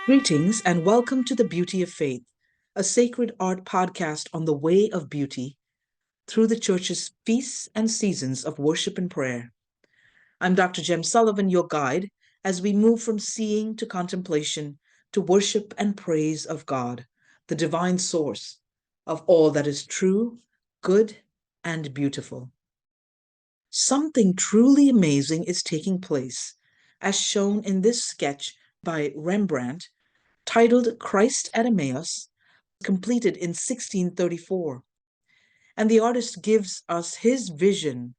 Greetings and welcome to The Beauty of Faith, a sacred art podcast on the way of beauty through the church's feasts and seasons of worship and prayer. I'm Dr. Jem Sullivan, your guide, as we move from seeing to contemplation to worship and praise of God, the divine source of all that is true, good, and beautiful. Something truly amazing is taking place, as shown in this sketch by Rembrandt titled Christ at Emmaus, completed in 1634. And the artist gives us his vision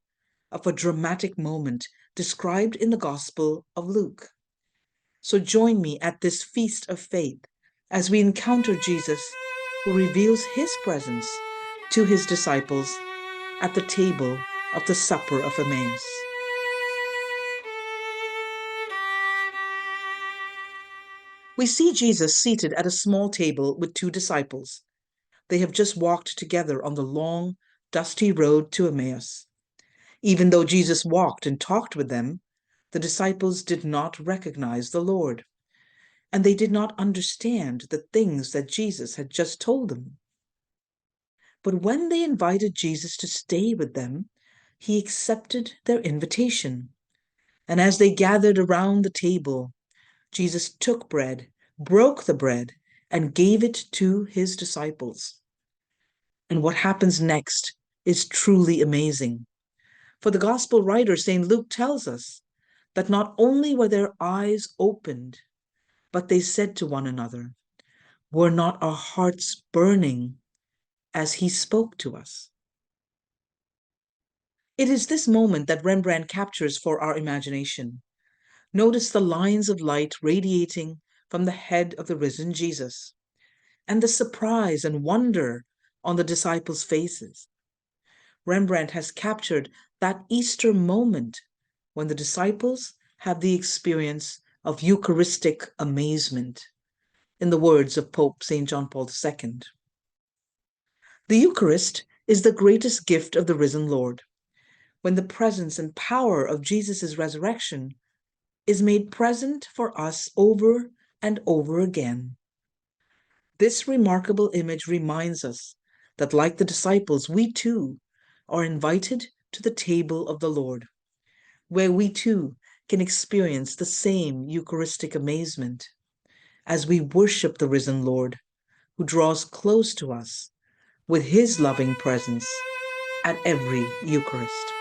of a dramatic moment described in the Gospel of Luke. So join me at this feast of faith as we encounter Jesus, who reveals his presence to his disciples at the table of the supper of Emmaus. We see Jesus seated at a small table with two disciples. They have just walked together on the long, dusty road to Emmaus. Even though Jesus walked and talked with them, the disciples did not recognize the Lord, and they did not understand the things that Jesus had just told them. But when they invited Jesus to stay with them, he accepted their invitation. And as they gathered around the table, Jesus took bread, broke the bread, and gave it to his disciples. And what happens next is truly amazing. For the gospel writer, St. Luke, tells us that not only were their eyes opened, but they said to one another, "Were not our hearts burning as he spoke to us?" It is this moment that Rembrandt captures for our imagination. Notice the lines of light radiating from the head of the risen Jesus, and the surprise and wonder on the disciples' faces. Rembrandt has captured that Easter moment when the disciples have the experience of Eucharistic amazement, in the words of Pope St. John Paul II. The Eucharist is the greatest gift of the risen Lord, when the presence and power of Jesus' resurrection is made present for us over and over again. This remarkable image reminds us that, like the disciples, we too are invited to the table of the Lord, where we too can experience the same Eucharistic amazement as we worship the risen Lord, who draws close to us with his loving presence at every Eucharist.